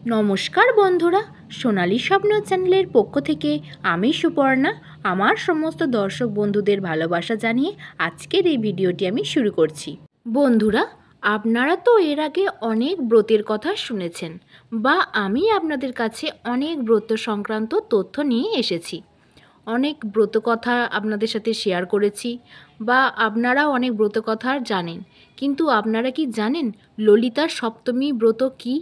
নমস্কার বন্ধুরা, সোনালী স্বপ্ন চ্যানেলের পক্ষ থেকে আমি সুপর্ণা আমার সমস্ত দর্শক বন্ধুদের ভালোবাসা জানিয়ে আজকের এই ভিডিওটি আমি শুরু করছি। বন্ধুরা, আপনারা তো এর আগে অনেক ব্রতের কথা শুনেছেন বা আমি আপনাদের কাছে অনেক ব্রত সংক্রান্ত তথ্য নিয়ে এসেছি। অনেক ব্রত কথা আপনাদের সাথে শেয়ার করেছি বা আপনারাও অনেক ব্রত কথা জানেন, কিন্তু আপনারা কি জানেন ললিতা সপ্তমী ব্রত কী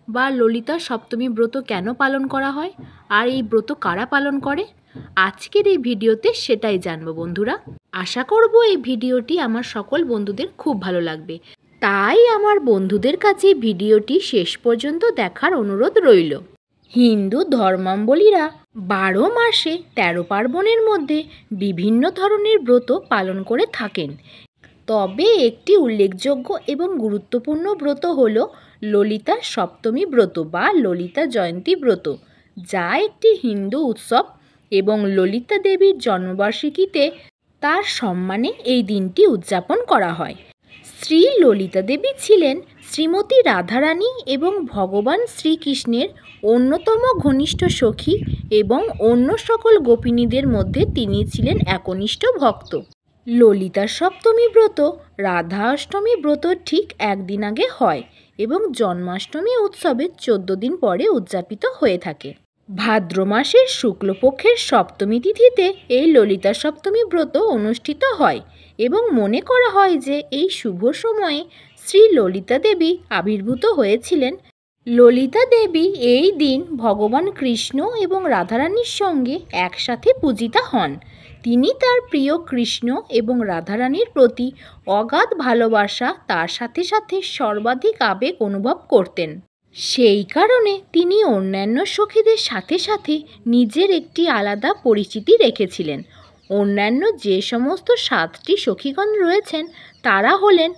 বা ললিতা সপ্তমী ব্রত কেন পালন করা হয় আর এই ব্রত কারা পালন করে? আজকের এই ভিডিওতে সেটাই জানবো বন্ধুরা। আশা করব এই ভিডিওটি আমার সকল বন্ধুদের খুব ভালো লাগবে, তাই আমার বন্ধুদের কাছে ভিডিওটি শেষ পর্যন্ত দেখার অনুরোধ রইল। হিন্দু ধর্মাবলম্বীরা 12 মাসে 13 পার্বণের মধ্যে বিভিন্ন ধরনের ব্রত পালন করে থাকেন, তবে একটি উল্লেখযোগ্য এবং গুরুত্বপূর্ণ ব্রত হল ললিতা সপ্তমী ব্রত বা ললিতা জয়ন্তী ব্রত, যা একটি হিন্দু উৎসব এবং ললিতা দেবীর জন্মবার্ষিকীতে তার সম্মানে এই দিনটি উদযাপন করা হয়। শ্রী ললিতা দেবী ছিলেন শ্রীমতী রাধারানী এবং ভগবান শ্রীকৃষ্ণের অন্যতম ঘনিষ্ঠ সখী এবং অন্য সকল গোপিনীদের মধ্যে তিনি ছিলেন একনিষ্ঠ ভক্ত। ললিতা সপ্তমী ব্রত রাধা অষ্টমী ব্রত ঠিক একদিন আগে হয় এবং জন্মাষ্টমী উৎসবের 14 দিন পরে উদযাপিত হয়ে থাকে। ভাদ্র মাসের শুক্লপক্ষের সপ্তমী তিথিতে এই ললিতা সপ্তমী ব্রত অনুষ্ঠিত হয় এবং মনে করা হয় যে এই শুভ সময়ে শ্রী ললিতা দেবী আবির্ভূত হয়েছিলেন। ললিতা দেবী এই দিন ভগবান কৃষ্ণ এবং রাধারানীর সঙ্গে একসাথে পূজিতা হন। তিনি তার প্রিয় কৃষ্ণ এবং রাধারানীর প্রতি অগাধ ভালোবাসা, তার সাথে সাথে সর্বাধিক আবেগ অনুভব করতেন। সেই কারণে তিনি অন্যান্য সখীদের সাথে সাথে নিজের একটি আলাদা পরিচিতি রেখেছিলেন। অন্যান্য যে সমস্ত 7টি সখীগণ রয়েছেন তারা হলেন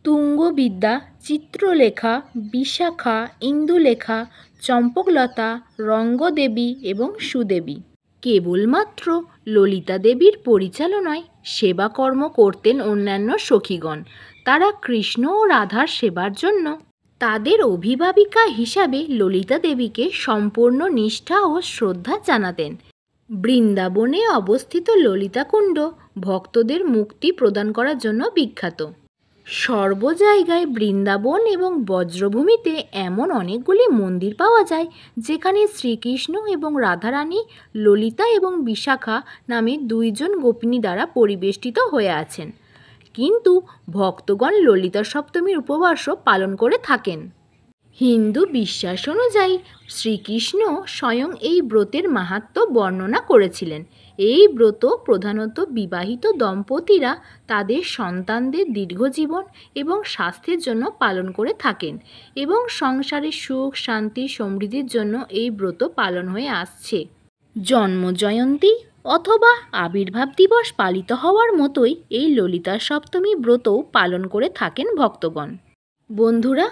তুঙ্গবিদ্যা, চিত্রলেখা, বিশাখা, ইন্দুলেখা, চম্পকলতা, রঙ্গদেবী এবং সুদেবী। কেবলমাত্র ললিতা দেবীর পরিচালনায় সেবাকর্ম করতেন অন্যান্য সখীগণ। তারা কৃষ্ণ ও রাধার সেবার জন্য তাদের অভিভাবিকা হিসাবে ললিতা দেবীকে সম্পূর্ণ নিষ্ঠা ও শ্রদ্ধা জানাতেন। বৃন্দাবনে অবস্থিত ললিতাকুণ্ড ভক্তদের মুক্তি প্রদান করার জন্য বিখ্যাত। সর্ব জায়গায় বৃন্দাবন এবং বজ্রভূমিতে এমন অনেকগুলি মন্দির পাওয়া যায় যেখানে শ্রীকৃষ্ণ এবং রাধারানী ললিতা এবং বিশাখা নামে 2 জন গোপিনী দ্বারা পরিবেষ্টিত হয়ে আছেন, কিন্তু ভক্তগণ ললিতা সপ্তমীর উপবাসও পালন করে থাকেন। হিন্দু বিশ্বাস অনুযায়ী শ্রীকৃষ্ণ স্বয়ং এই ব্রতের মাহাত্ম্য বর্ণনা করেছিলেন। এই ব্রত প্রধানত বিবাহিত দম্পতিরা তাদের সন্তানদের দীর্ঘজীবন এবং স্বাস্থ্যের জন্য পালন করে থাকেন এবং সংসারে সুখ, শান্তি, সমৃদ্ধির জন্য এই ব্রত পালন হয়ে আসছে। জন্মজয়ন্তী অথবা আবির্ভাব দিবস পালিত হওয়ার মতোই এই ললিতা সপ্তমী ব্রতও পালন করে থাকেন ভক্তগণ। বন্ধুরা,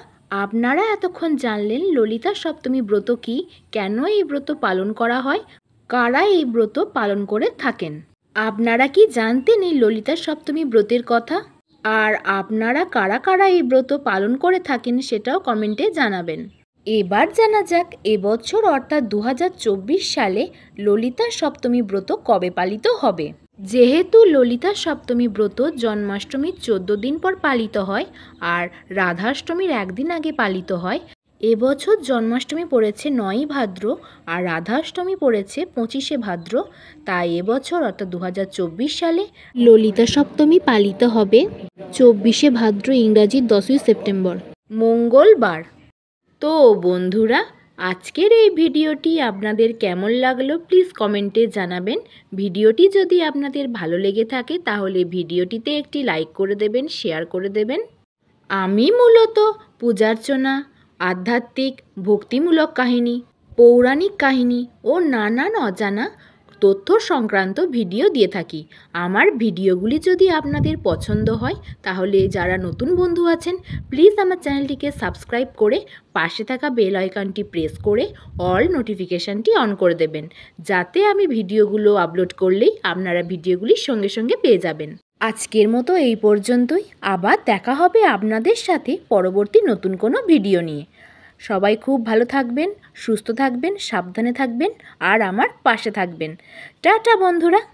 আপনারা এতক্ষণ জানলেন ললিতা সপ্তমী ব্রত কী, কেন এই ব্রত পালন করা হয়, কারা এই ব্রত পালন করে থাকেন। আপনারা কি জানতেন এই ললিতা সপ্তমী ব্রতের কথা? আর আপনারা কারা কারা এই ব্রত পালন করে থাকেন সেটাও কমেন্টে জানাবেন। এবার জানা যাক এবছর অর্থাৎ 2024 সালে ললিতা সপ্তমী ব্রত কবে পালিত হবে। যেহেতু ললিতা সপ্তমী ব্রত জন্মাষ্টমীর 14 দিন পর পালিত হয় আর রাধাষ্টমীর একদিন আগে পালিত হয়, এবছর জন্মাষ্টমী পড়েছে 9ই ভাদ্র আর রাধাষ্টমী পড়েছে 25শে ভাদ্র, তাই এবছর অর্থাৎ 2024 সালে ললিতা সপ্তমী পালিত হবে 24শে ভাদ্র, ইংরাজির 10ই সেপ্টেম্বর, মঙ্গলবার। তো বন্ধুরা, আজকের এই ভিডিওটি আপনাদের কেমন লাগলো প্লিজ কমেন্টে জানাবেন। ভিডিওটি যদি আপনাদের ভালো লেগে থাকে তাহলে ভিডিওটিতে একটি লাইক করে দেবেন, শেয়ার করে দেবেন। আমি মূলত পূজার্চনা, আধ্যাত্মিক, ভক্তিমূলক কাহিনী, পৌরাণিক কাহিনী ও নানান অজানা তথ্য সংক্রান্ত ভিডিও দিয়ে থাকি। আমার ভিডিওগুলি যদি আপনাদের পছন্দ হয় তাহলে যারা নতুন বন্ধু আছেন প্লিজ আমার চ্যানেলটিকে সাবস্ক্রাইব করে পাশে থাকা বেল আইকনটি প্রেস করে অল নোটিফিকেশানটি অন করে দেবেন, যাতে আমি ভিডিওগুলো আপলোড করলেই আপনারা ভিডিওগুলি সঙ্গে সঙ্গে পেয়ে যাবেন। আজকের মতো এই পর্যন্তই, আবার দেখা হবে আপনাদের সাথে পরবর্তী নতুন কোনো ভিডিও নিয়ে। সবাই খুব ভালো থাকবেন, সুস্থ থাকবেন, সাবধানে থাকবেন আর আমার পাশে থাকবেন। টাটা বন্ধুরা।